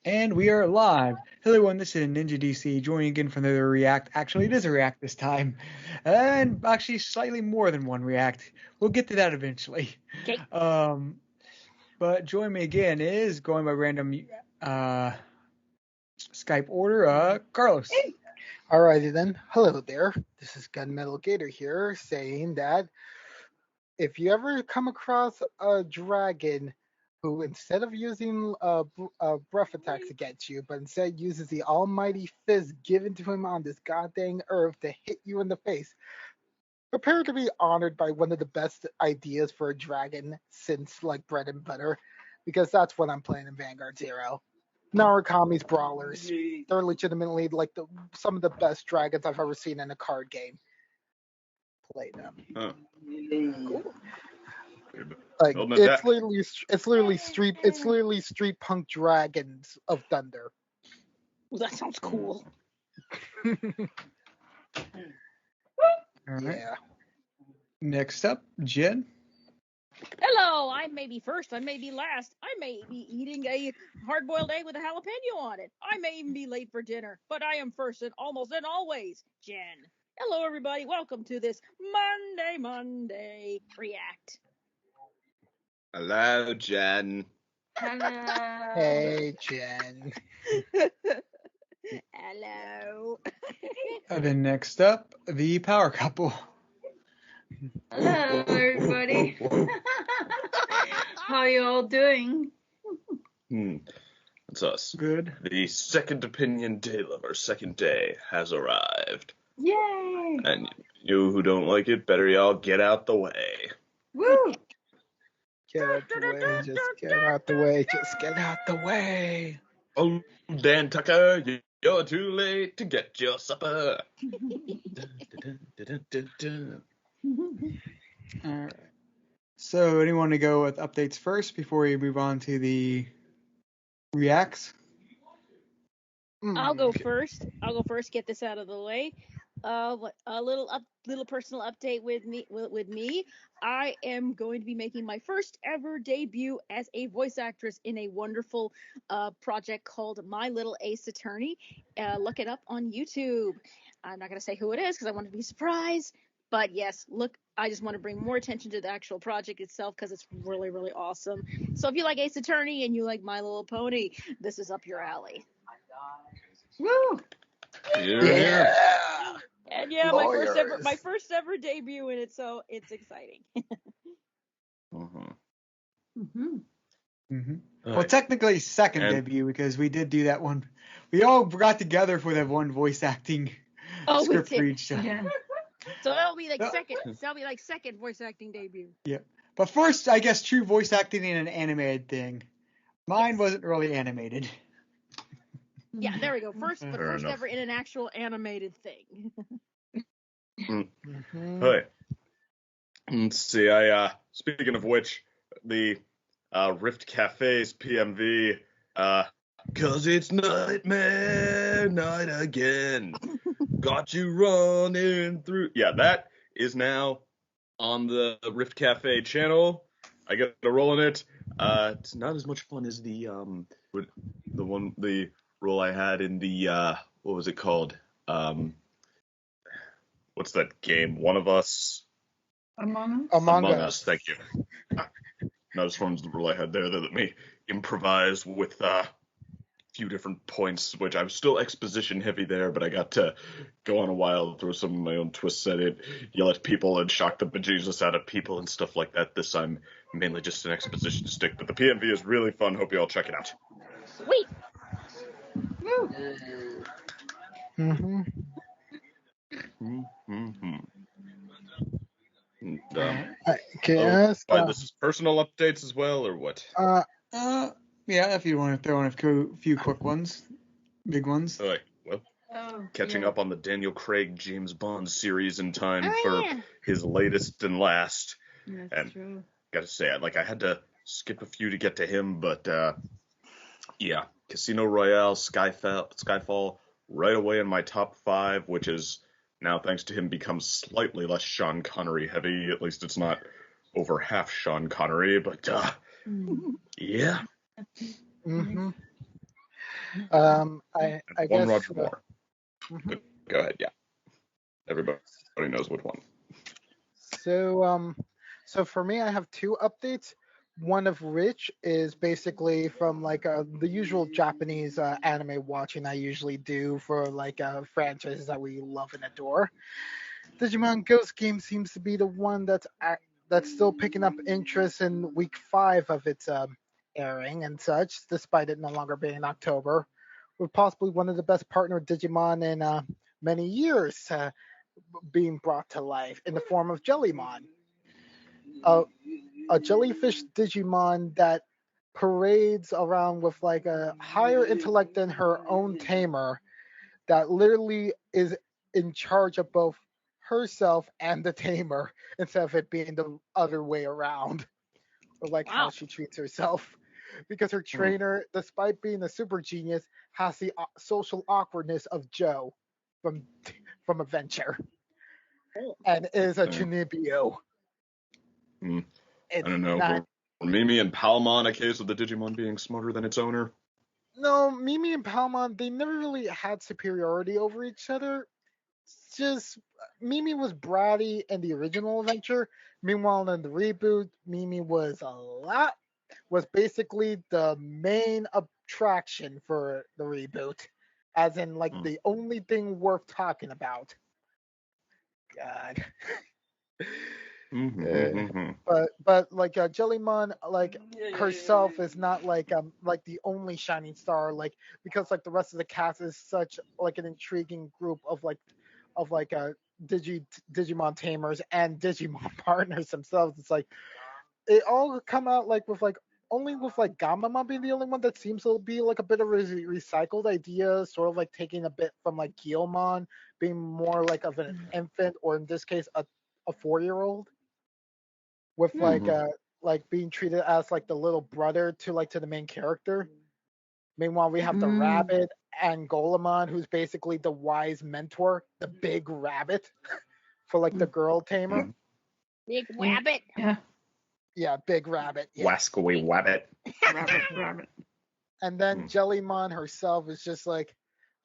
And we are live. Hello everyone, this is Ninja DC, joining again for another React. Actually, it is a React this time. And actually slightly more than one React. We'll get to that eventually. Okay. But join me again is, going by random Skype order, Carlos. Alrighty then. Hello there. This is Gunmetal Gator here, saying that if you ever come across a dragon who, instead of using breath attacks against you, but instead uses the almighty fist given to him on this goddamn earth to hit you in the face, prepare to be honored by one of the best ideas for a dragon since like bread and butter, because that's what I'm playing in Vanguard Zero. Narukami's brawlers. They're legitimately like some of the best dragons I've ever seen in a card game. Play them. Huh. Cool. Like it's literally street punk dragons of thunder. Well, that sounds cool. All right. Yeah. Next up, Jen. Hello, I may be first, I may be last, I may be eating a hard-boiled egg with a jalapeno on it. I may even be late for dinner, but I am first and almost and always Jen. Hello, everybody. Welcome to this Monday React. Hello, Jen. Hello. Hey, Jen. Hello. And then next up, the power couple. Hello, everybody. How you all doing? It's us. Good. The second opinion Daylover second day has arrived. Yay! And you who don't like it, better y'all get out the way. Woo! Get out the way. Just get out the way. Just get out the way. Oh, Dan Tucker, you're too late to get your supper. All right. So, anyone to go with updates first before we move on to the reacts? I'll go first. Get this out of the way. A little personal update with me. I am going to be making my first ever debut as a voice actress in a wonderful project called My Little Ace Attorney. Look it up on YouTube. I'm not going to say who it is because I want to be surprised. But yes, look, I just want to bring more attention to the actual project itself because it's really, really awesome. So if you like Ace Attorney and you like My Little Pony, this is up your alley. Woo! Yeah. And yeah, my first ever debut in it, so it's exciting. Well, technically second debut because we did do that one. We all got together for that one voice acting script for each time. Yeah. So that'll be like second. That'll be like second voice acting debut. Yeah, but first, I guess true voice acting in an animated thing. Mine wasn't really animated. Yeah, there we go. First enough. ever in an actual animated thing. Hey, let's see. Speaking of which, the Rift Cafe's PMV, 'cause it's nightmare night again. Got you running through. Yeah, that is now on the Rift Cafe channel. I get to roll in it. It's not as much fun as the role I had in the what was it called? What's that game? One of Us. Among Us. Thank you. Not as fun as the role I had there. They let me improvise with few different points, which I was still exposition heavy there, but I got to go on a while, throw some of my own twists at it, yell at people and shock the bejesus out of people and stuff like that. This time, mainly just an exposition stick, but the PMV is really fun. Hope you all check it out. Sweet. Woo! This is personal updates as well, or what? Yeah, if you want to throw in a few quick ones, big ones. Well, catching up on the Daniel Craig James Bond series in time for his latest and last. That's true. Gotta say, I had to skip a few to get to him, but yeah, Casino Royale, Skyfall, right away in my top 5, which is now, thanks to him, become slightly less Sean Connery heavy. At least it's not over half Sean Connery, but yeah. I One guess. Roger Moore. Mhm. Go ahead, yeah. Everybody knows which one. So for me, I have two updates. One of which is basically from like the usual Japanese anime watching I usually do for like franchises that we love and adore. Digimon Ghost Game seems to be the one that's still picking up interest in week 5 of its airing and such, despite it no longer being in October. With possibly one of the best partner Digimon in many years being brought to life in the form of Jellymon, a, a jellyfish Digimon that parades around with like a higher intellect than her own tamer, that literally is in charge of both herself and the tamer instead of it being the other way around, or like how Wow. she treats herself. Because her trainer, despite being a super genius, has the social awkwardness of Joe from Adventure, and is a Chunibyo. I It's don't know. not. Were Mimi and Palmon a case of the Digimon being smarter than its owner? No, Mimi and Palmon, they never really had superiority over each other. It's just Mimi was bratty in the original adventure. Meanwhile, in the reboot, Mimi was basically the main attraction for the reboot, as in like the only thing worth talking about. God. But like Jellymon, like herself is not like the only shining star, like because like the rest of the cast is such like an intriguing group of Digimon tamers and Digimon partners themselves. It's like it all come out like with like only with like Gamamon being the only one that seems to be like a bit of a recycled idea, sort of like taking a bit from like Guilmon being more like of an infant, or in this case a 4-year-old, with like being treated as like the little brother to the main character. Meanwhile, we have the rabbit and Golemon, who's basically the wise mentor, the big rabbit for like the girl tamer. Big rabbit. Yeah. Yeah, big rabbit. Yeah. Wascally Wabbit. Rabbit. And then Jellymon herself is just like,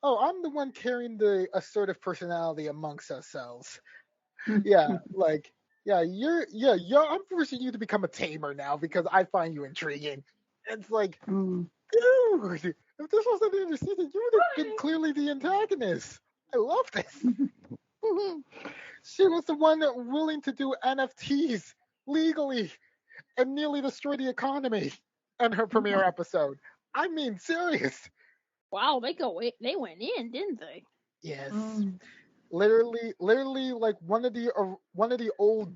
oh, I'm the one carrying the assertive personality amongst ourselves. Yeah, like, I'm forcing you to become a tamer now because I find you intriguing. It's like, dude, if this wasn't in the season, you would have been clearly the antagonist. I love this. She was the one that willing to do NFTs legally and nearly destroy the economy in her premiere episode. I mean, serious. Wow, they went in, didn't they? Yes. Literally, like one of the old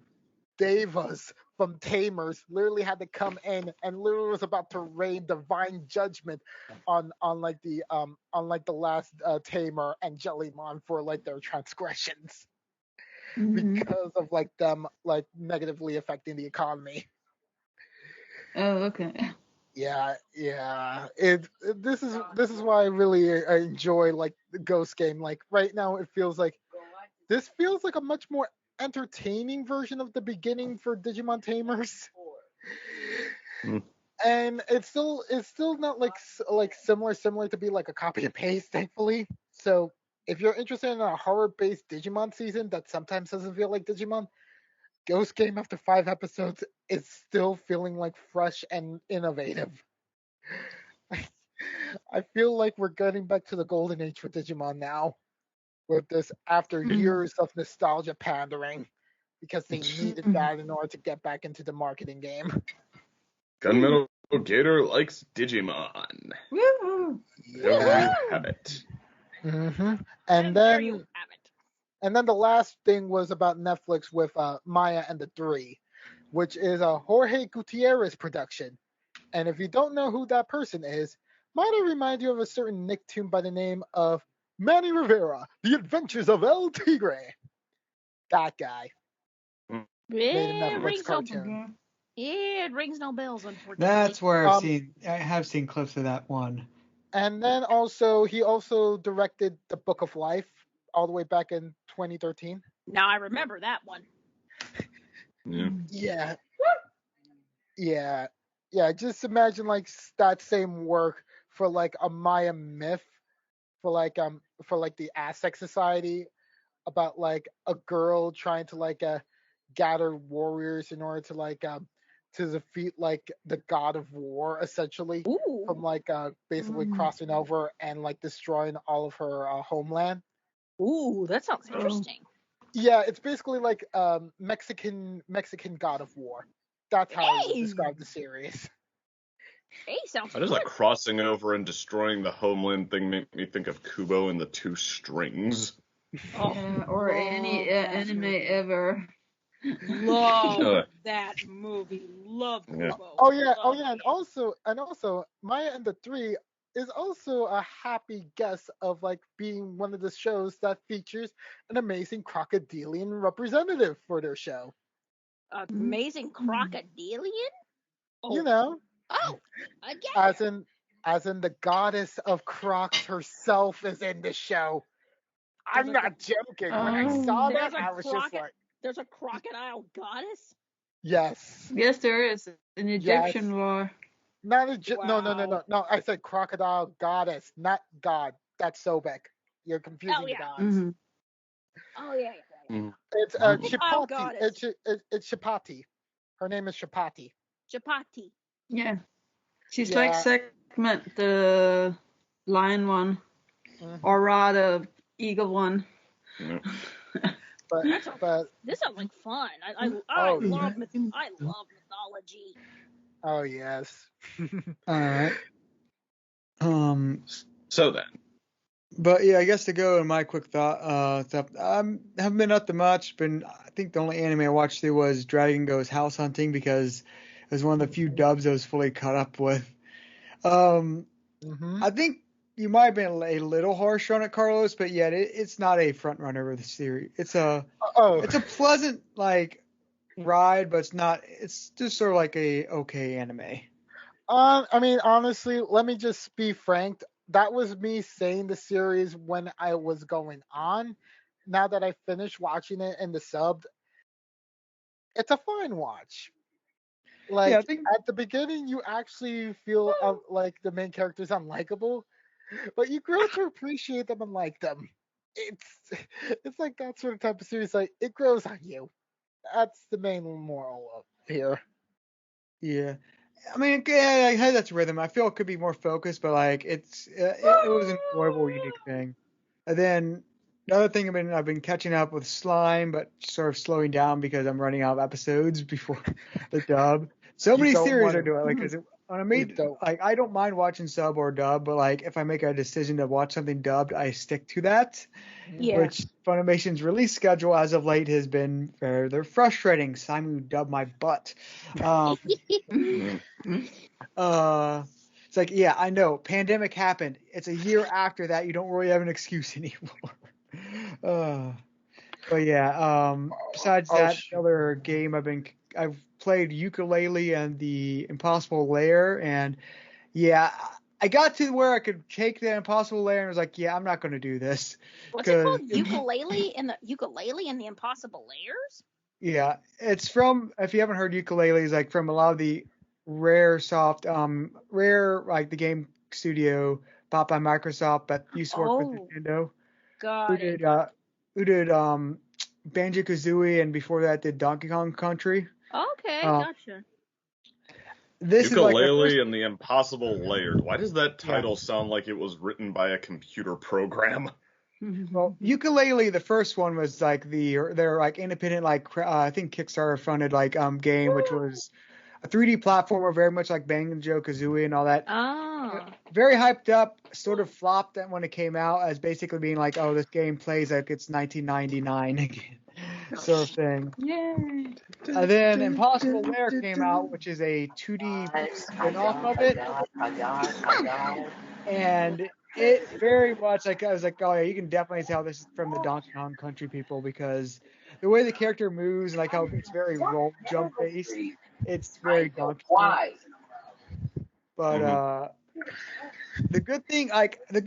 devas from Tamers literally had to come in and literally was about to rain divine judgment on the last Tamer and Jellymon for like their transgressions because of like them like negatively affecting the economy. Oh, okay. Yeah. This is why I really enjoy like the Ghost game. Like right now, it feels like this feels like a much more entertaining version of the beginning for Digimon Tamers. And it's still not like similar to be like a copy and paste, thankfully. So if you're interested in a horror-based Digimon season that sometimes doesn't feel like Digimon, Ghost Game after 5 episodes is still feeling like fresh and innovative. I feel like we're getting back to the golden age for Digimon now, with this after years of nostalgia pandering, because they needed that in order to get back into the marketing game. Gunmetal Gator likes Digimon. Woo! There you have it. And then the last thing was about Netflix with Maya and the Three, which is a Jorge Gutierrez production. And if you don't know who that person is, might I remind you of a certain Nicktoon by the name of Manny Rivera, The Adventures of El Tigre. That guy. Made a Netflix cartoon. It rings no bells, unfortunately. That's where I have seen clips of that one. And then also, he also directed The Book of Life all the way back in 2013. Now I remember that one. Yeah. Just imagine like that same work for like a Maya myth for the Aztec society about like a girl trying to gather warriors in order to defeat like the god of war essentially Ooh. from basically crossing over and like destroying all of her homeland. Ooh, that sounds interesting. Yeah, it's basically like Mexican god of war. That's how I would describe the series. Hey, sounds How good. does that crossing over and destroying the homeland thing make me think of Kubo and the Two Strings? Yeah, or any anime ever. Love that movie. Love Kubo. Oh yeah, and also Maya and the Three is also a happy guess of like being one of the shows that features an amazing crocodilian representative for their show. Amazing crocodilian? Oh. You know? Oh, again. As in the goddess of crocs herself is in the show. I'm not joking. When I saw that, I was just like, there's a crocodile goddess? yes. Yes, there is an Egyptian war. Not no. I said crocodile goddess, not god. That's Sobek. You're confusing the gods. Mm-hmm. Oh yeah. It's Shipati. It's Shipati. Her name is Shipati. Chapati. Yeah. She's like Segment, the lion one. Or rather, eagle one. But this sounds like fun. I love mythology. Oh yes. All right. So then. But yeah, I guess to go in my quick thought stuff. Haven't been up to much. I think the only anime I watched through was Dragon Goes House Hunting because it was one of the few dubs I was fully caught up with. I think you might have been a little harsh on it, Carlos, but yet it's not a front runner of the series. It's a pleasant ride, but it's not. It's just sort of like a okay anime. I mean, honestly, let me just be frank. That was me saying the series when I was going on. Now that I finished watching it in the subbed, it's a fine watch. At the beginning, you actually feel like the main character's unlikable, but you grow to appreciate them and like them. It's like that sort of type of series. Like it grows on you. That's the main moral of here. Yeah. I mean, yeah, I had that rhythm. I feel it could be more focused, but it was an enjoyable, unique thing. And then another thing I've been catching up with Slime, but sort of slowing down because I'm running out of episodes before the dub. So many series are doing because when I made I don't mind watching sub or dub, but if I make a decision to watch something dubbed, I stick to that. Yeah. Which Funimation's release schedule as of late has been rather frustrating. Simu dubbed my butt. It's I know pandemic happened. It's a year after that. You don't really have an excuse anymore. But yeah. Besides that, other game I've played Yooka-Laylee and the Impossible Lair, and I got to where I could take the Impossible Lair and was I'm not going to do this. What's it called? Yooka-Laylee and the Impossible Lairs? Yeah, it's from, if you haven't heard, Yooka-Laylee is from a lot of the Rare the game studio bought by Microsoft that used to work with Nintendo. Who did Banjo-Kazooie, and before that did Donkey Kong Country. Okay, gotcha. This Yooka-Laylee and the Impossible Lair. Why does that title sound like it was written by a computer program? Well, Yooka-Laylee, the first one was their independent I think Kickstarter funded game, which was a 3D platformer, very much like Banjo-Kazooie and all that. Very hyped up, sort of flopped when it came out as basically being this game plays like it's 1999 again, sort of thing. Yay! And then Impossible Lair came out, which is a 2D spin-off of it. And it very much I was oh yeah, you can definitely tell this is from the Donkey Kong Country people because the way the character moves and how it's very roll jump based, it's very Donkey Kong. But the good thing is the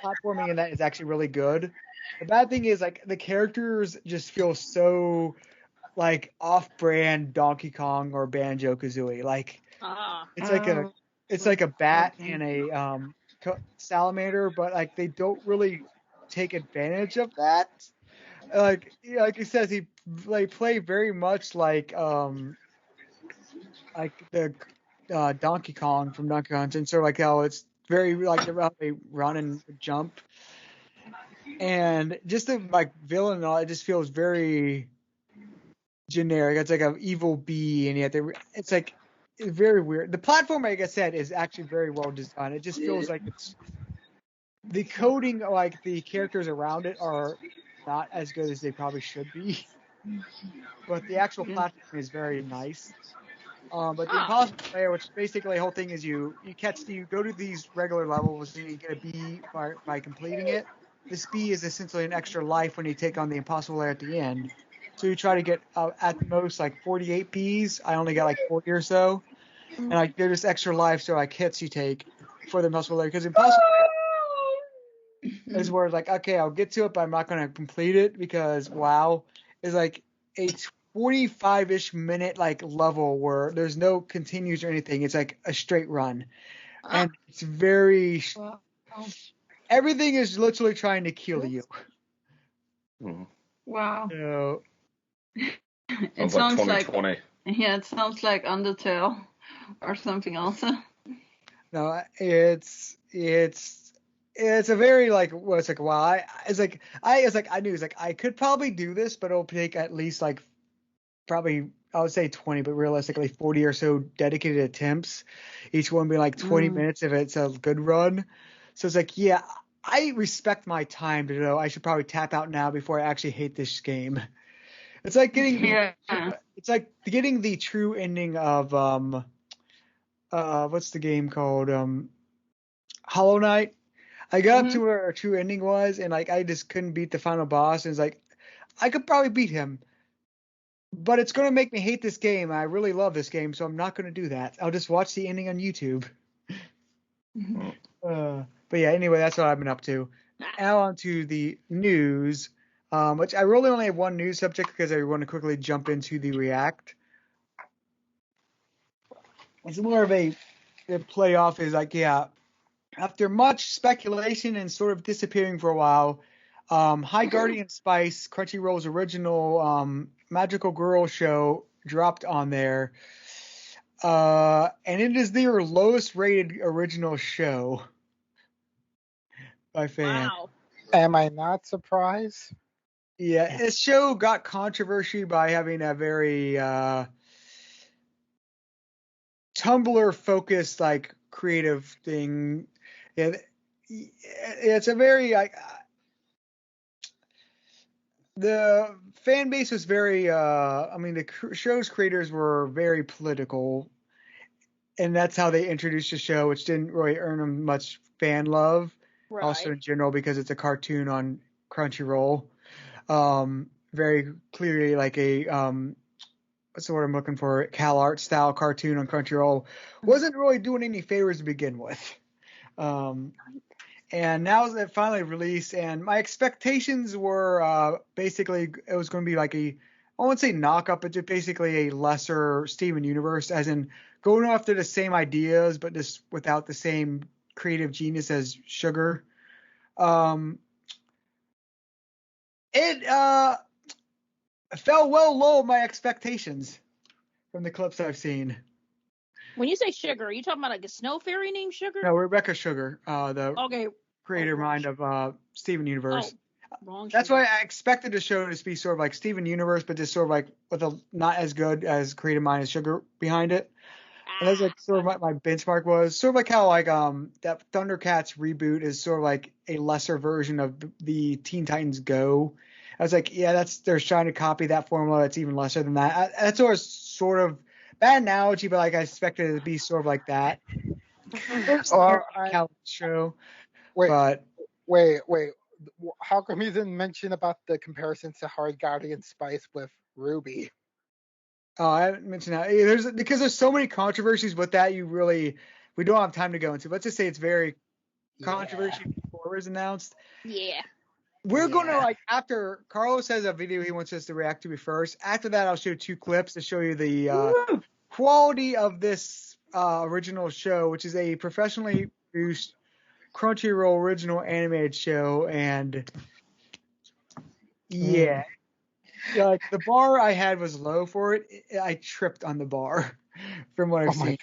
platforming in that is actually really good. The bad thing is the characters just feel so off-brand Donkey Kong or Banjo-Kazooie. It's like a bat and a salamander, but like they don't really take advantage of that. Like he says, they play very much like the Donkey Kong from Donkey Kong, and so like how it's very like how they run and jump, and just the like villain and all, it just feels very generic. It's like an evil bee, and yet it's like it's very weird. The platform, like I said, is actually very well designed. It just feels like it's the coding, like the characters around it, are not as good as they probably should be. But the actual platform is very nice. But the impossible layer, which basically the whole thing is you go to these regular levels and you get a B by completing it. This B is essentially an extra life when you take on the impossible layer at the end. So you try to get at most like 48 Bs. I only got like 40 or so, and like they're just extra life, so like hits you take for the impossible layer, because impossible is where it's like, okay, I'll get to it, but I'm not going to complete it because WoW is like a 45-ish minute like level where there's no continues or anything. It's like a straight run, and it's very everything is literally trying to kill you. Wow. So, It sounds like 2020. Yeah, it sounds like Undertale or something else. No, it's a very like it's like wow. I knew it's like I could probably do this, but it'll take at least like probably I would say 20, but realistically 40 or so dedicated attempts. Each one being like 20 minutes if it's a good run. So it's like, yeah, I respect my time to know I should probably tap out now before I actually hate this game. It's like getting the true ending of what's the game called? Hollow Knight. I got up to where a true ending was, and like I just couldn't beat the final boss, and it's like I could probably beat him, but it's gonna make me hate this game. I really love this game, so I'm not gonna do that. I'll just watch the ending on YouTube. But yeah, anyway, that's what I've been up to. Now on to the news, which I really only have one news subject because I want to quickly jump into the React. It's more of the playoff is like, yeah, after much speculation and sort of disappearing for a while, High Guardian Spice, Crunchyroll's original magical girl show, dropped on there. And it is their lowest rated original show by fans. Wow. Am I not surprised? Yeah, this show got controversy by having a very Tumblr focused like creative thing. It's a very like the fan base was very the show's creators were very political, and that's how they introduced the show, which didn't really earn them much fan love. Right. Also in general because it's a cartoon on Crunchyroll. Very clearly like a what's the word I'm looking for? Cal Art style cartoon on Crunchyroll. Wasn't really doing any favors to begin with. And now it finally released, and my expectations were basically it was going to be like I won't say knock-up, but just basically a lesser Steven Universe, as in going after the same ideas, but just without the same creative genius as Sugar. It fell well low my expectations from the clips I've seen. When you say Sugar, are you talking about like a snow fairy named Sugar? No, Rebecca Sugar, the creator mind of Steven Universe. That's why I expected the show to be sort of like Steven Universe, but just sort of like with a not as good as creative mind as Sugar behind it. And that's like sort of what my benchmark was. Sort of like how like that Thundercats reboot is sort of like a lesser version of the Teen Titans Go. I was like, yeah, they're trying to copy that formula that's even lesser than that. That's sort of bad analogy, but like I expected it to be sort of like that. Show. Wait. How come you didn't mention about the comparisons to Hard Guardian Spice with Ruby? Oh, I haven't mentioned that. Because there's so many controversies with that. We don't have time to go into. Let's just say it's very controversial before it was announced. Yeah. We're going to, like, after Carlos has a video he wants us to react to first. After that, I'll show 2 clips to show you the quality of this original show, which is a professionally produced Crunchyroll original animated show, and yeah, like the bar I had was low for it. I tripped on the bar from what I've seen.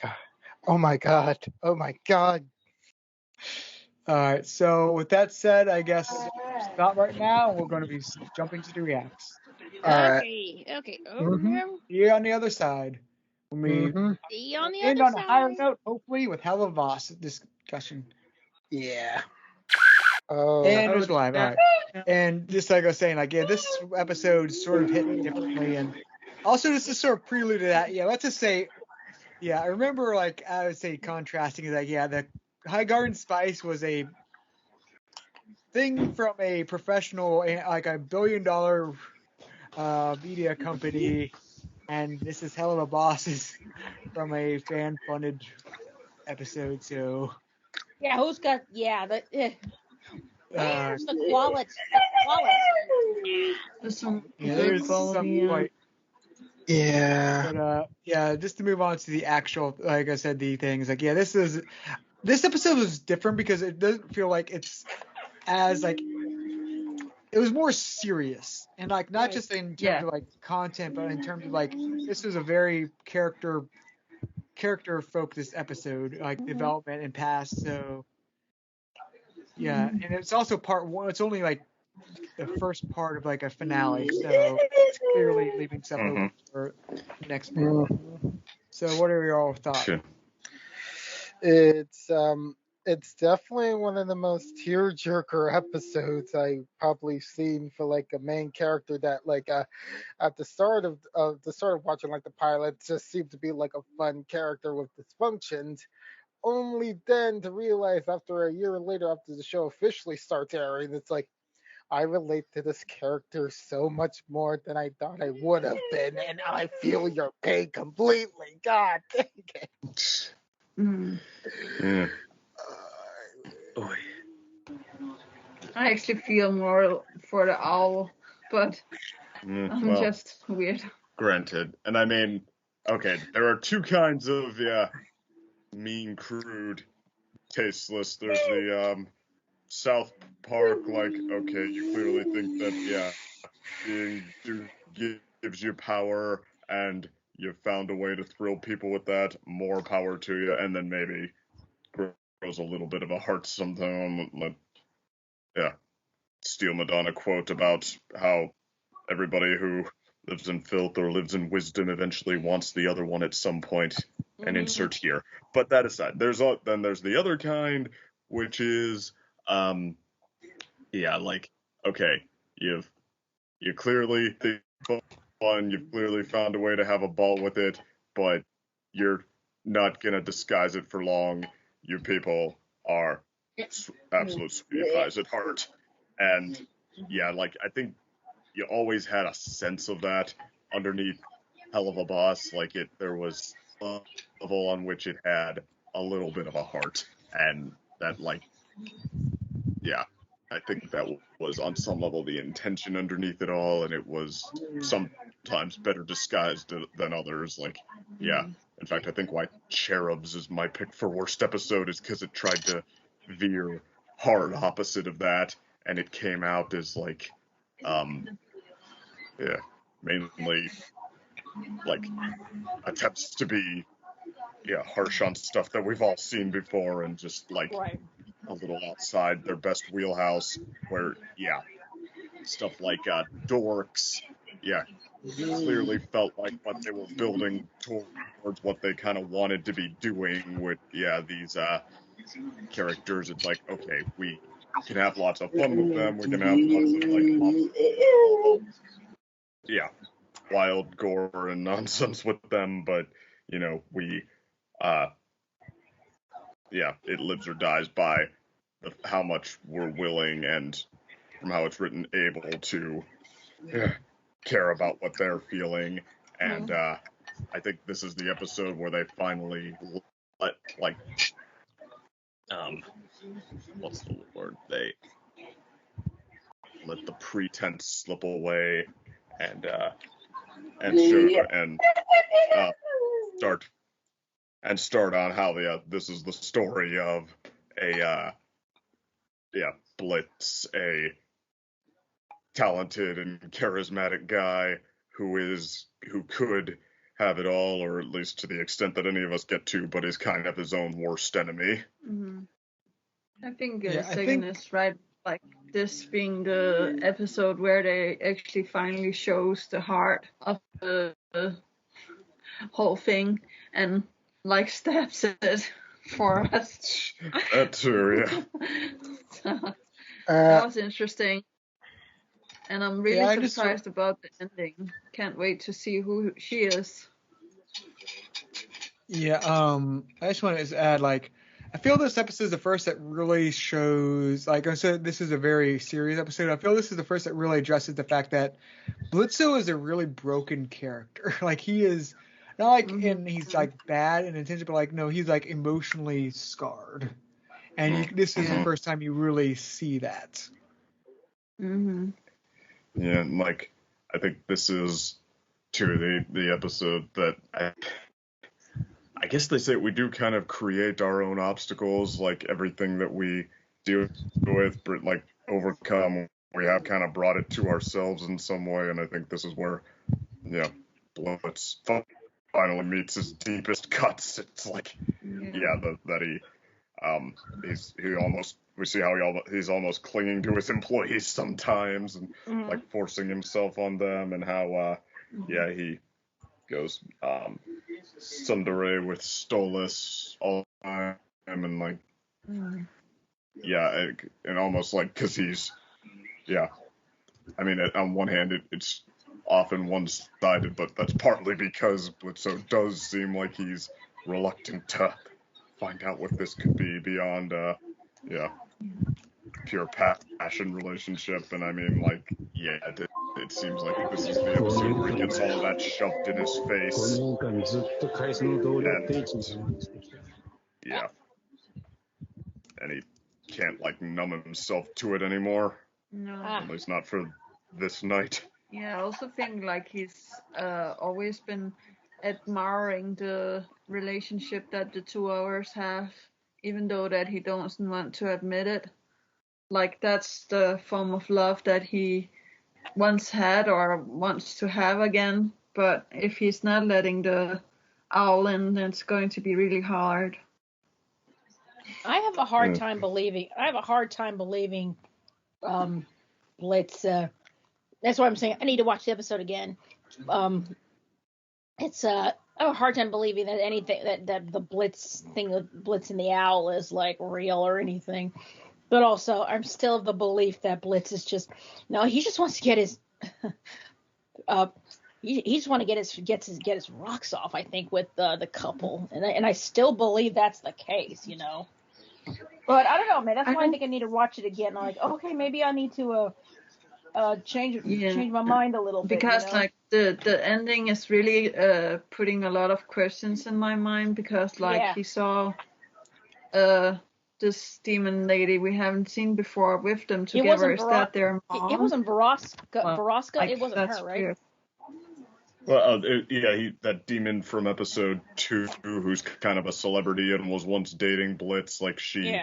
Oh my god. Oh my god. All right, so with that said, I guess stop right now. We're going to be jumping to the reacts. All right. Okay. See you on the other side. When we See you on the end other on a side. higher note, hopefully, with Helluva Boss discussion. Yeah. Oh. And it's live. All right. And just like I was saying, like, yeah, this episode sort of hit me differently. And also, this is sort of prelude to that. Yeah, let's just say, yeah, I remember, like, I would say contrasting is like, yeah, the High Garden Spice was a thing from a professional, like a $1 billion media company. And this is Helluva Bosses from a fan-funded episode. So, yeah, who's got, where's the quality? There's some there's quality. Some quite. Yeah. But yeah, just to move on to the actual, like I said, the things. Like, yeah, this episode was different because it doesn't feel like it's as like it was more serious and like not just in terms of like content, but in terms of like this was a very character focused episode, like development and past. So yeah, and it's also part one. It's only like the first part of like a finale, so it's clearly leaving stuff open for the next bit. So what are your all thoughts? Sure. It's definitely one of the most tearjerker episodes I've probably seen for like a main character that like at the start of watching like the pilot just seemed to be like a fun character with dysfunctions, only then to realize after a year later after the show officially starts airing, it's like I relate to this character so much more than I thought I would have been, and I feel your pain completely. God dang it. Yeah. I actually feel more for the owl, but I'm just weird. Granted. And I mean, okay, there are two kinds of, mean, crude, tasteless. There's the, South Park, like, okay, you clearly think that, being dude gives you power, and you've found a way to thrill people with that, more power to you, and then maybe grows a little bit of a heart sometime. Steal Madonna quote about how everybody who lives in filth or lives in wisdom eventually wants the other one at some point, and insert here. But that aside, there's the other kind, which is, like, okay, you clearly think it's fun, you've clearly found a way to have a ball with it, but you're not gonna disguise it for long. You people are absolute sweetie pies at heart. And like, I think you always had a sense of that underneath Helluva Boss. Like, there was a level on which it had a little bit of a heart, and that, like, I think that was on some level the intention underneath it all, and it was sometimes better disguised than others. Like, in fact, I think why Cherubs is my pick for worst episode is because it tried to veer hard opposite of that, and it came out as like, mainly like attempts to be, harsh on stuff that we've all seen before, and just like a little outside their best wheelhouse, where, stuff like dorks, clearly felt like what they were building towards what they kind of wanted to be doing with, these characters. It's like, okay, we can have lots of fun with them, we can have lots of, like, wild gore and nonsense with them, but, we, it lives or dies by how much we're willing, and from how it's written, able to care about what they're feeling. And I think this is the episode where they finally let, like, what's the word? They let the pretense slip away, and start on how this is the story of a Blitz, a talented and charismatic guy who could have it all, or at least to the extent that any of us get to, but is kind of his own worst enemy. Mm-hmm. I think Yeah, Sagan is right. Like this being the episode where they actually finally shows the heart of the whole thing and like stabs it for us. That too, yeah. So, that was interesting. And I'm really surprised about the ending. Can't wait to see who she is. Yeah, I just want to add, like, I feel this episode is the first that really shows, like I said, this is a very serious episode. I feel this is the first that really addresses the fact that Blitzo is a really broken character. Like, he is not like, and he's like bad in intention, but like, no, he's like emotionally scarred. And this is the first time you really see that. Mm-hmm. Yeah, and like, I think this is, too, the episode that I guess they say we do kind of create our own obstacles, like everything that we deal with, like overcome, we have kind of brought it to ourselves in some way, and I think this is where, Blitz finally meets his deepest cuts. It's like, that we see how he's almost clinging to his employees sometimes, and like forcing himself on them, and how, he goes tsundere with Stolas all the time, and like, and almost like, because he's, I mean, on one hand, it's often one-sided, but that's partly because Blitzo does seem like he's reluctant to find out what this could be beyond, pure passion relationship, and I mean, like, it seems like this is the episode where he gets all that shoved in his face, and he can't, like, numb himself to it anymore. No. At least not for this night. Yeah, I also think, like, he's always been admiring the relationship that the two hours have, even though that he doesn't want to admit it. Like, that's the form of love that he once had or wants to have again. But if he's not letting the owl in, then it's going to be really hard. I have a hard time believing. Blitz. That's why I'm saying I need to watch the episode again. I have a hard time believing that anything that the Blitz thing, the Blitz and the owl, is like real or anything. But also, I'm still of the belief that Blitz is just he just wants to get his he just want to get his rocks off. I think with the couple, and I still believe that's the case. But I don't know, man. That's why I think I need to watch it again. I'm like, okay, maybe I need to change my mind a little bit. Because like the ending is really putting a lot of questions in my mind, because like he saw this demon lady we haven't seen before with them together. Is that their mom? It wasn't Baraska. It wasn't her, right? Weird. Well, that demon from episode 2, who's kind of a celebrity and was once dating Blitz, like she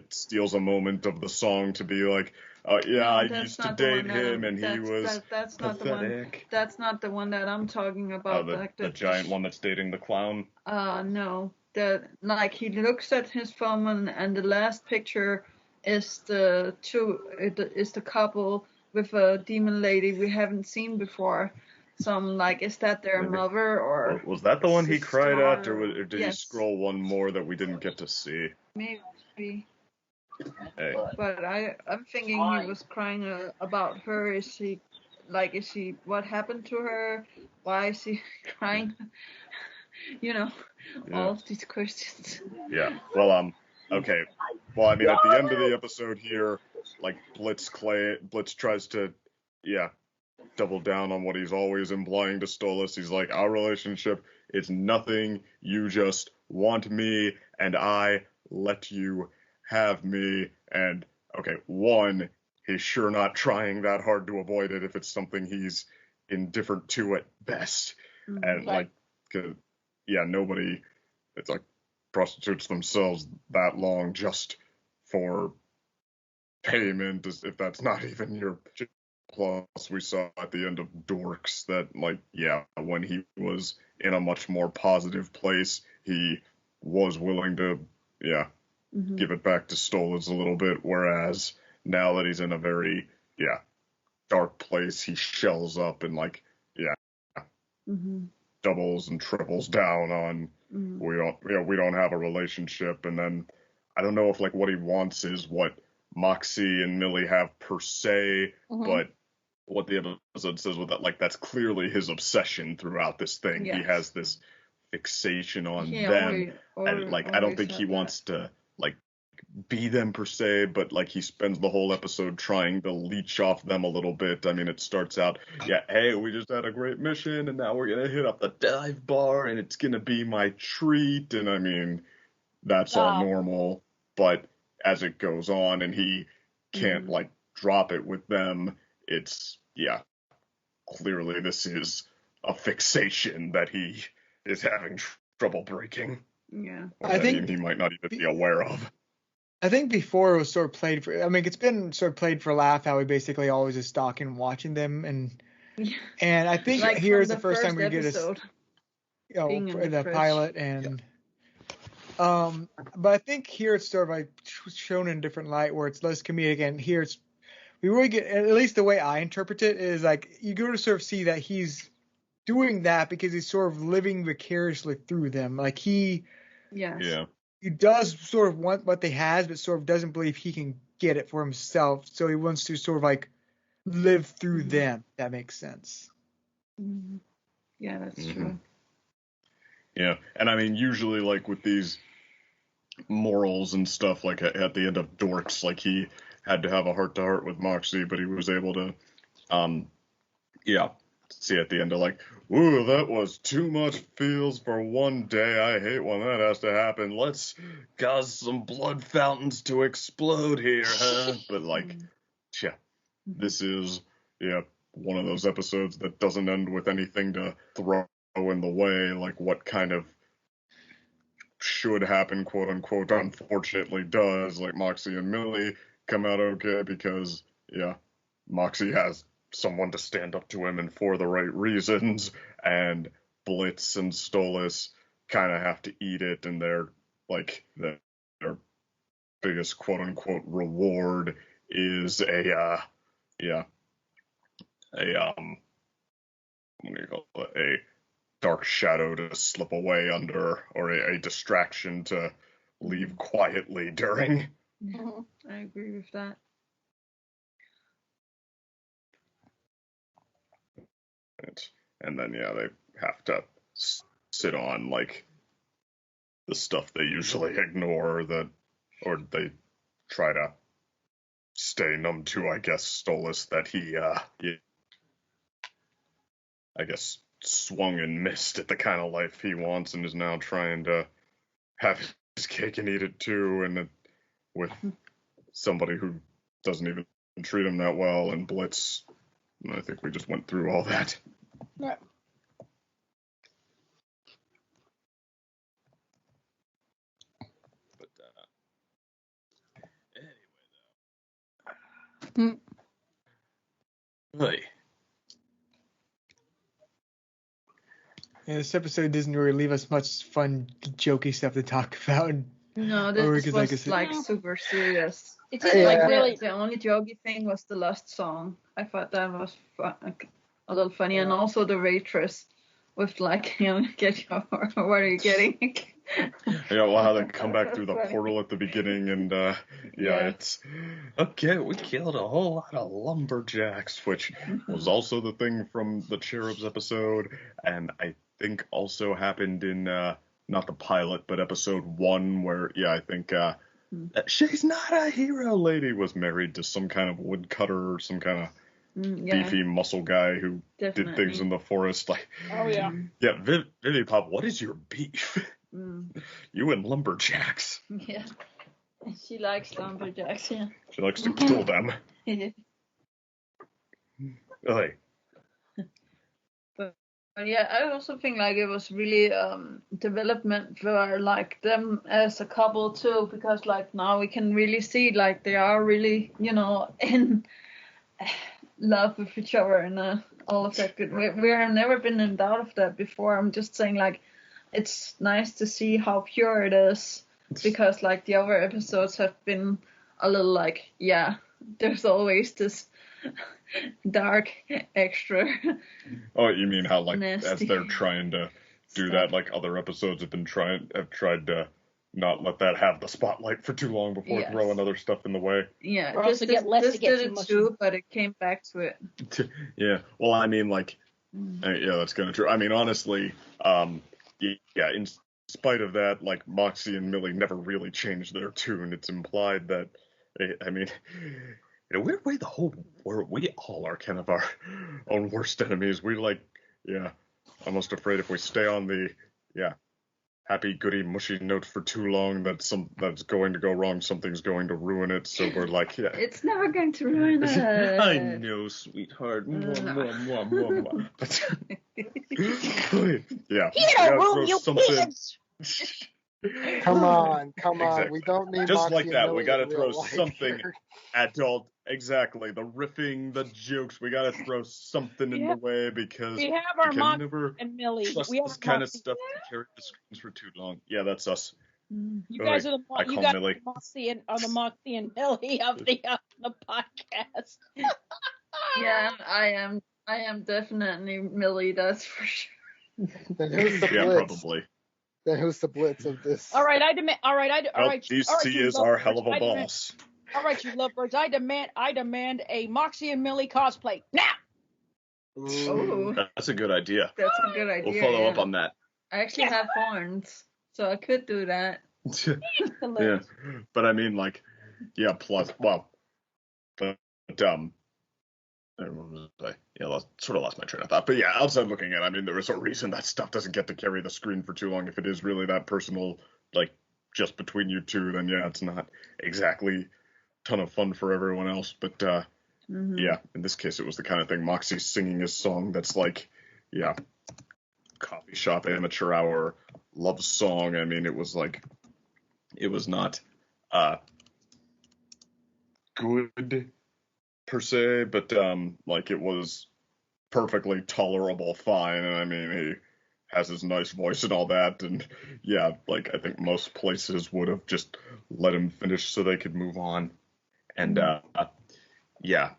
steals a moment of the song to be like, I used to date him and he was that's pathetic. Not the one. That's not the one that I'm talking about. The giant one that's dating the clown? No. Like he looks at his phone and the last picture is the couple with a demon lady we haven't seen before. So I'm like, is that their mother or? Was that the one he cried at, or did he scroll one more that we didn't get to see? Maybe. Hey. But I'm thinking he was crying about her. Is she? What happened to her? Why is she crying? All of these questions. Yeah. Well, okay. Well, I mean, at the end of the episode here, like Blitz tries to, double down on what he's always implying to Stolas. He's like, our relationship is nothing. You just want me, and I let you have me. And okay, one, he's sure not trying that hard to avoid it if it's something he's indifferent to at best. Mm-hmm. And like, nobody, it's like prostitutes themselves that long just for payment, if that's not even your. Plus, we saw at the end of Dorks that, like, yeah, when he was in a much more positive place, he was willing to, yeah, give it back to Stolas a little bit, whereas now that he's in a very, yeah, dark place, he shells up and, like, yeah, doubles and triples down on, we don't have a relationship, and then I don't know if, like, what he wants is what Moxie and Millie have per se, but what the episode says with that, like, that's clearly his obsession throughout this thing. Yes. He has this fixation on them, and, like, I don't think he wants to, like, be them per se, but, like, he spends the whole episode trying to leech off them a little bit. I mean, it starts out, yeah, hey, we just had a great mission, and now we're gonna hit up the dive bar, and it's gonna be my treat, and I mean, that's all normal, but as it goes on, and he can't, like, drop it with them, it's, yeah, clearly this is a fixation that he is having trouble breaking. Yeah. I think he might not even be aware of. I think before it was sort of played for, I mean, it's been sort of played for laugh how he basically always is stalking and watching them. And I think like here is the first time we get a, the pilot and, but I think here it's sort of like shown in a different light where it's less comedic, and here it's, we really get, at least the way I interpret it is like, you go to sort of see that he's doing that because he's sort of living vicariously through them. Like he does sort of want what they has, but sort of doesn't believe he can get it for himself. So he wants to sort of like live through them. If that makes sense. Yeah, that's true. Yeah, and I mean, usually like with these morals and stuff, like at the end of Dorks, like he had to have a heart-to-heart with Moxie, but he was able to, see at the end of like, ooh, that was too much feels for one day. I hate when that has to happen. Let's cause some blood fountains to explode here, huh? But like, this is, one of those episodes that doesn't end with anything to throw in the way, like what kind of should happen, quote unquote, unfortunately does. Like Moxie and Millie come out okay because, Moxie has someone to stand up to him and for the right reasons, and Blitz and Stolas kind of have to eat it, and their biggest quote unquote reward is a dark shadow to slip away under, or a distraction to leave quietly during. I agree with that. And then, they have to sit on, like, the stuff they usually ignore or they try to stay numb to, I guess, Stolas, that he I guess, swung and missed at the kind of life he wants and is now trying to have his cake and eat it too, and with somebody who doesn't even treat him that well, and Blitz. I think we just went through all that. Yeah. But anyway, though. Hey. Yeah, this episode doesn't really leave us much fun, jokey stuff to talk about. No, this was like super serious. It didn't like really. The only jokey thing was the last song. I thought that was a little funny, and also the waitress with like, get your, what are you getting? How they come back through the portal at the beginning, and it's okay. We killed a whole lot of lumberjacks, which was also the thing from the Cherubs episode, and I think also happened in not the pilot, but episode 1, where I think she's not a hero lady was married to some kind of woodcutter or some kind of beefy muscle guy who did things in the forest. Like, Vivi Pop, what is your beef? You and lumberjacks. Yeah, she likes lumberjacks. Yeah, she likes to kill them. Hey. Yeah, I also think like it was really development for like them as a couple too, because like now we can really see like they are really, in love with each other and all of that good. We have never been in doubt of that before. I'm just saying like it's nice to see how pure it is, because like the other episodes have been a little like, yeah, there's always this dark extra. Oh, you mean how like nasty as they're trying to do stuff. that, like other episodes have tried to not let that have the spotlight for too long before Yes. throwing other stuff in the way. Yeah, Or this also get less to get did too it much. too, but it came back to it. Yeah. Well, I mean, like, yeah, that's kind of true. I mean, honestly, yeah, in spite of that, like Moxie and Millie never really changed their tune. It's implied that, I mean, in a weird way, the whole world, we all are kind of our own worst enemies. We like, yeah, almost afraid if we stay on the, yeah, happy, goody, mushy note for too long, that's going to go wrong. Something's going to ruin it. So we're like, yeah, It's never going to ruin it. I know, sweetheart. Mwah, mwah, mwah, mwah, mwah. Yeah, He we don't gotta ruin throw you something. kids. Come on. Exactly. We don't need Just Moxie like and that, Millie we gotta in throw real life something here. adult. Exactly, the riffing, the jokes. We gotta throw something in the way because We have we our can Moxie never and Millie. trust We have this our kind of Moxie. stuff to carry the screens for too long. Yeah, that's us. You guys are I you call guys Millie. are the Moxie and Millie of the podcast. Yeah, I am definitely Millie. That's for sure. Then who's the Yeah, Blitz? probably. Then who's the Blitz of this? All right, I demand. All right, all Well, right. DC all right, you is our lovebirds, Helluva I demand- Boss. All right, you lovebirds. I demand a Moxie and Millie cosplay now. Oh, That's a good idea. that's a good idea. We'll follow up yeah. on that. I actually have horns, so I could do that. Yeah, but I mean, like, yeah. Plus, well, but I don't remember what I say. Yeah, sort of lost my train of thought. But yeah, outside looking at, I mean, there is a reason that stuff doesn't get to carry the screen for too long. If it is really that personal, like just between you two, then yeah, it's not exactly a ton of fun for everyone else. But yeah, in this case, it was the kind of thing. Moxie singing a song that's like, yeah, coffee shop amateur hour love song. I mean, it was like, it was not good per se, but like it was perfectly tolerable, fine. And I mean, he has his nice voice and all that, and yeah, like I think most places would have just let him finish so they could move on. And yeah,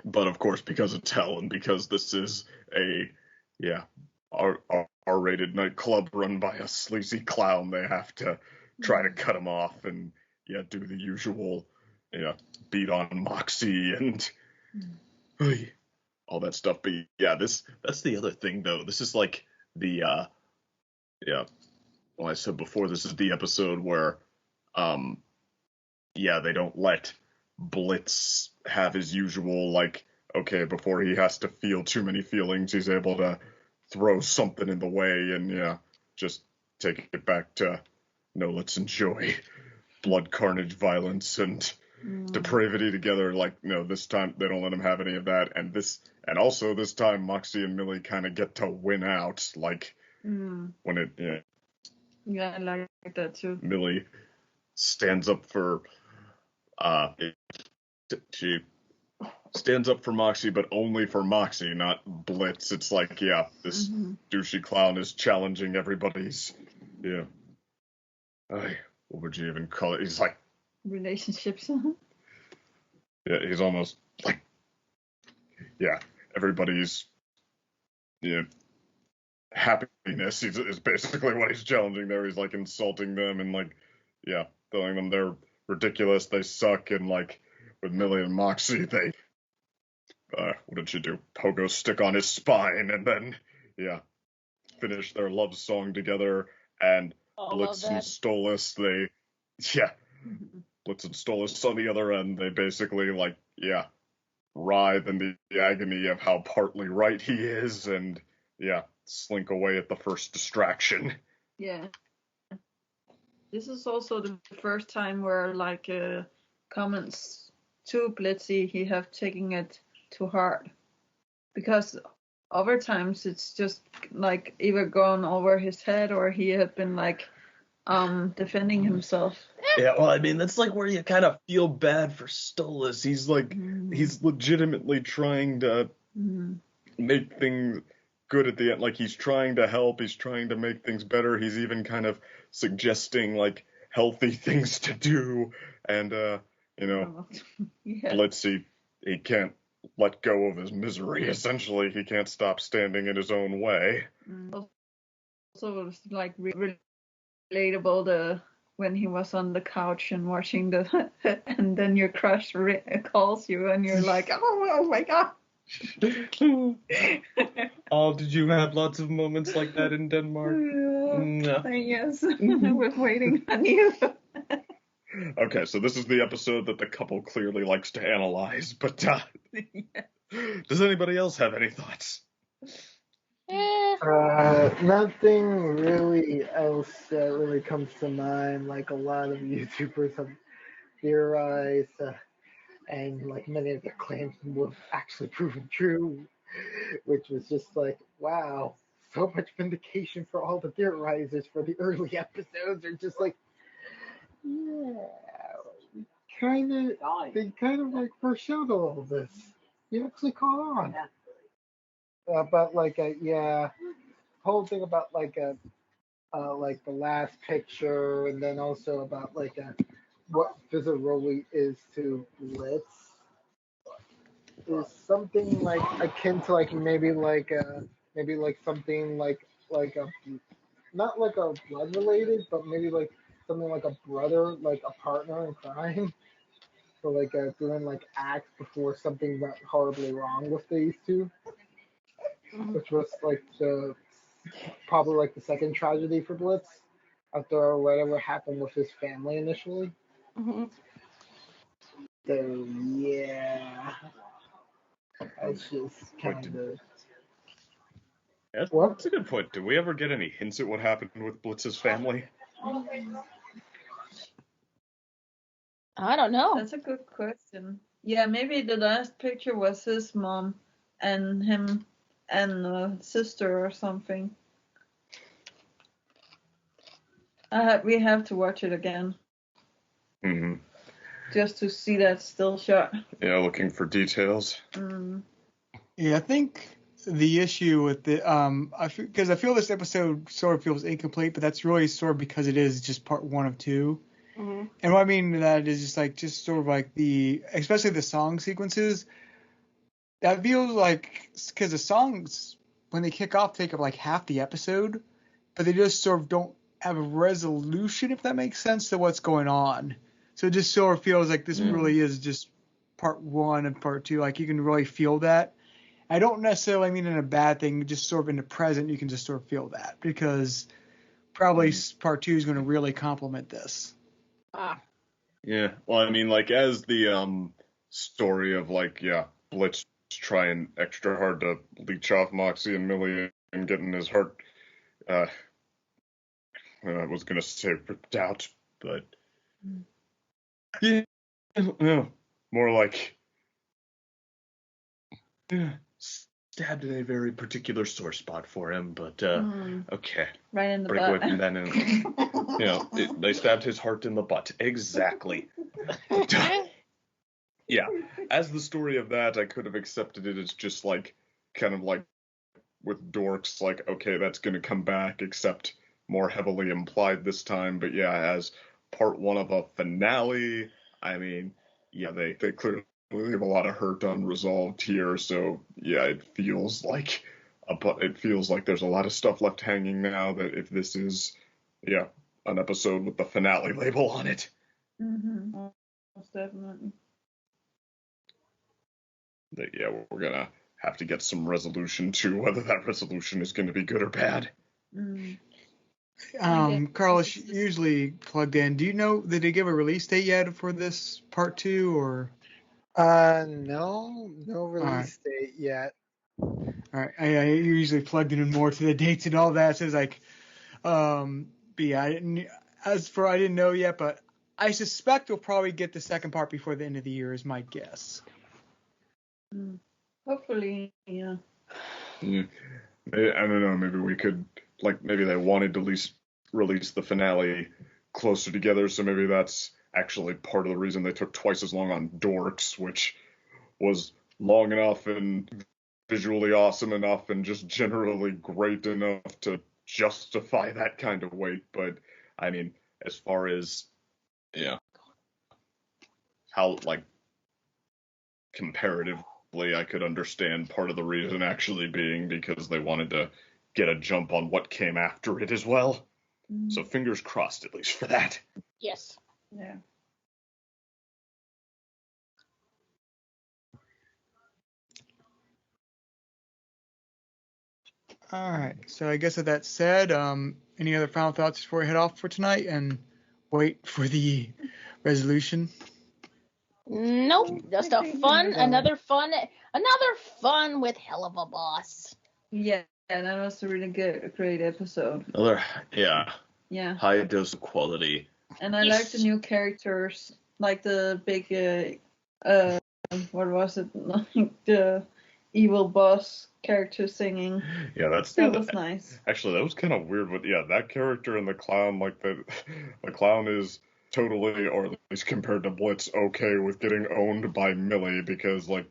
but of course, because it's hell and because this is a R-rated nightclub run by a sleazy clown, they have to try to cut him off and do the usual beat on Moxie and all that stuff. But yeah, that's the other thing though. This is like the well, I said before, this is the episode where they don't let Blitz have his usual, like, okay, before he has to feel too many feelings, he's able to throw something in the way and just take it back to let's enjoy blood, carnage, violence, and depravity together. Like, this time they don't let him have any of that, and also this time Moxie and Millie kind of get to win out, like when it Yeah, I like that too. Millie stands up for she stands up for Moxie, but only for Moxie, not Blitz. It's like, this douchey clown is challenging everybody's, what would you even call it? He's like, relationships. yeah, he's almost like, everybody's, happiness is basically what he's challenging there. He's like insulting them and like, telling them they're ridiculous, they suck, and like with Millie and Moxie, they what did she do? Pogo stick on his spine, and then finish their love song together. And Blitz and Stolas, Blitz and Stolas on the other end, they basically like writhe in the agony of how partly right he is, and slink away at the first distraction. Yeah. This is also the first time where like comments to Blitzy he have taken it too hard, because other times it's just like either gone over his head or he had been like defending himself. Yeah, well, I mean, that's like where you kind of feel bad for Stolas. He's like, he's legitimately trying to make things good at the end. Like, he's trying to help, he's trying to make things better. He's even kind of suggesting, like, healthy things to do. And, you know, Blitz, he can't let go of his misery, essentially. He can't stop standing in his own way. Also, it's like relatable to when he was on the couch and watching the, and then your crush calls you and you're like, oh my god. Oh, did you have lots of moments like that in Denmark? No. Yes, I was waiting on you. Okay, so this is the episode that the couple clearly likes to analyze, but does anybody else have any thoughts? Nothing really else that really comes to mind. Like a lot of YouTubers have theorized, and like many of their claims were actually proven true, which was just like, wow, so much vindication for all the theorizers for the early episodes. Are just like, yeah, they kind of like foreshadowed all of this. You actually caught on. But like, yeah, whole thing about like the last picture, and then also about like what Fizzaroli is to Blitz is something like akin to like maybe like something like a not like a blood related, but maybe like something like a brother, like a partner in crime, for like doing like acts before something went horribly wrong with these two, which was like probably like the second tragedy for Blitz after whatever happened with his family initially. So yeah, that's just kind of. That's a good point. Did we ever get any hints at what happened with Blitz's family? I don't know. That's a good question. Yeah, maybe the last picture was his mom and him and a sister or something. We have to watch it again. Just to see that still shot. Yeah, looking for details. Yeah, I think the issue with the because I feel this episode sort of feels incomplete, but that's really sort of because it is just part 1 of 2. And what I mean by that is just sort of like especially the song sequences. That feels like, because the songs when they kick off take up like half the episode, but they just sort of don't have a resolution, if that makes sense, to what's going on. So it just sort of feels like this really is just part 1 and part 2. Like you can really feel that. I don't necessarily mean in a bad thing, just sort of in the present, you can just sort of feel that, because probably part 2 is going to really complement this. Yeah, well, I mean, like, as the story of, like, Blitz trying extra hard to leech off Moxie and Millie and getting his heart, I was going to say ripped out, but, yeah, more like, stabbed in a very particular sore spot for him, but, okay. Right in the butt. And then, they stabbed his heart in the butt. Exactly. But, yeah, as the story of that, I could have accepted it as just, like, kind of like with Dorks, like, okay, that's going to come back, except more heavily implied this time. But, yeah, as part 1 of a finale, I mean, yeah, they clearly have a lot of hurt unresolved here, so, yeah, it feels like there's a lot of stuff left hanging now, that if this is, an episode with the finale label on it. Most definitely. That, yeah, we're gonna have to get some resolution to whether that resolution is going to be good or bad. Carlos, usually plugged in. Do you know, did they give a release date yet for this part 2, or? No release date yet. All right, I usually plugged in more to the dates and all that. So it's like, but yeah, I didn't know yet, but I suspect we'll probably get the second part before the end of the year, is my guess. Hopefully, yeah. I don't know, maybe we could, like, maybe they wanted to at least release the finale closer together, so maybe that's actually part of the reason they took twice as long on Dorks, which was long enough and visually awesome enough and just generally great enough to justify that kind of wait. But, I mean, as far as, how, like, comparatively, I could understand part of the reason actually being because they wanted to get a jump on what came after it as well. So fingers crossed, at least for that. Yes. Yeah. All right. So I guess with that said, any other final thoughts before we head off for tonight and wait for the resolution? Nope. Just another fun with Helluva Boss. Yeah, that was a really great episode. Yeah. High dose of quality. And I like the new characters, like the big, what was it? Like the evil boss character singing. Yeah, that was nice. Actually, that was kind of weird. But yeah, that character and the clown, like the clown is totally, or at least compared to Blitz, okay with getting owned by Millie because, like,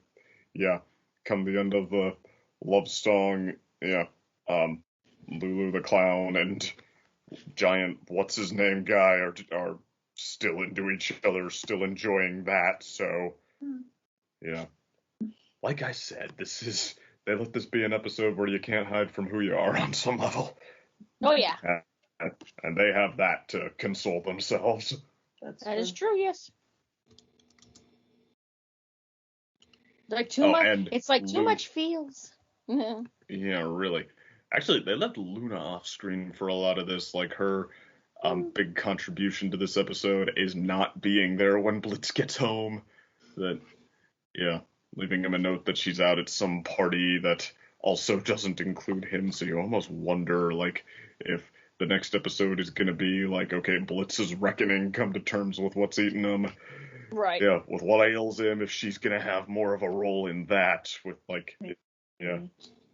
come the end of the love song, Lulu the clown and giant what's his name guy are still into each other, still enjoying that. So like I said, they let this be an episode where you can't hide from who you are on some level. Oh yeah. And they have that to console themselves. That is true, yes. Like too much. It's like too much feels. Yeah, really. Actually, they left Luna off screen for a lot of this. Like her big contribution to this episode is not being there when Blitz gets home. Leaving him a note that she's out at some party that also doesn't include him. So you almost wonder, like, if the next episode is going to be like, okay, Blitz's reckoning, come to terms with what's eating him. Right. Yeah, with what ails him, if she's going to have more of a role in that with, like,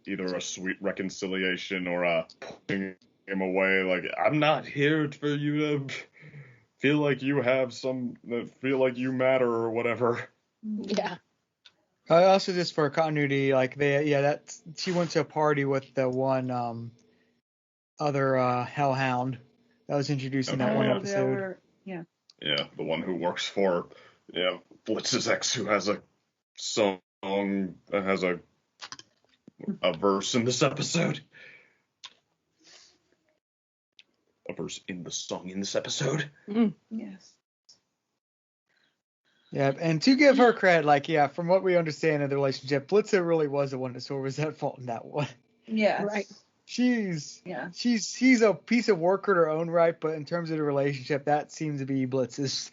either a sweet reconciliation or putting him away. Like, I'm not here for you to feel like you have feel like you matter or whatever. Yeah. Also, just for continuity, like she went to a party with the one other hellhound that was introduced in that one episode. Yeah, the one who works for Blitz's ex, who has a song that has a verse in this episode. A verse in the song in this episode. Yes. Yeah, and to give her credit, like, from what we understand of the relationship, Blitzer really was the one that sort of was at fault in that one. Yeah. Right. She's a piece of work in her own right, but in terms of the relationship, that seems to be Blitz.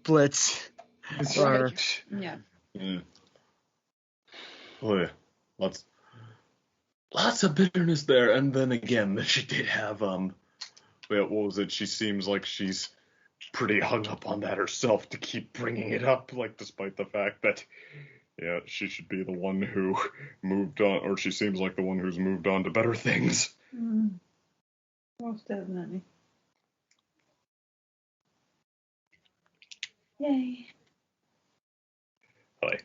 Right. Yeah. Oh yeah, lots of bitterness there, and then again, she did have what was it? She seems like she's pretty hung up on that herself to keep bringing it up, like, despite the fact that she should be the one who moved on, or she seems like the one who's moved on to better things. Most definitely. Yay. But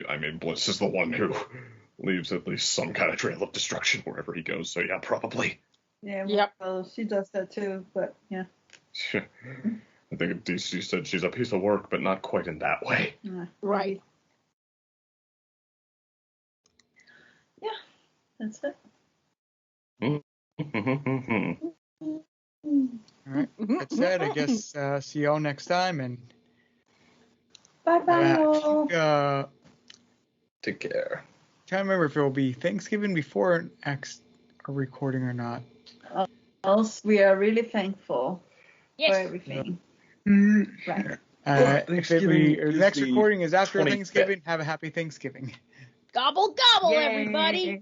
I mean, Bliss is the one who leaves at least some kind of trail of destruction wherever he goes, so yeah, probably. Yeah, well, she does that too, but yeah. I think DC said she's a piece of work, but not quite in that way. Right. Yeah, that's it. All right. That said, I guess see y'all next time, and bye all. Take care. Trying to remember if it will be Thanksgiving before a recording or not. Else, we are really thankful for everything. Right. If next recording is after 25th. Thanksgiving, have a happy Thanksgiving. Gobble, gobble, everybody.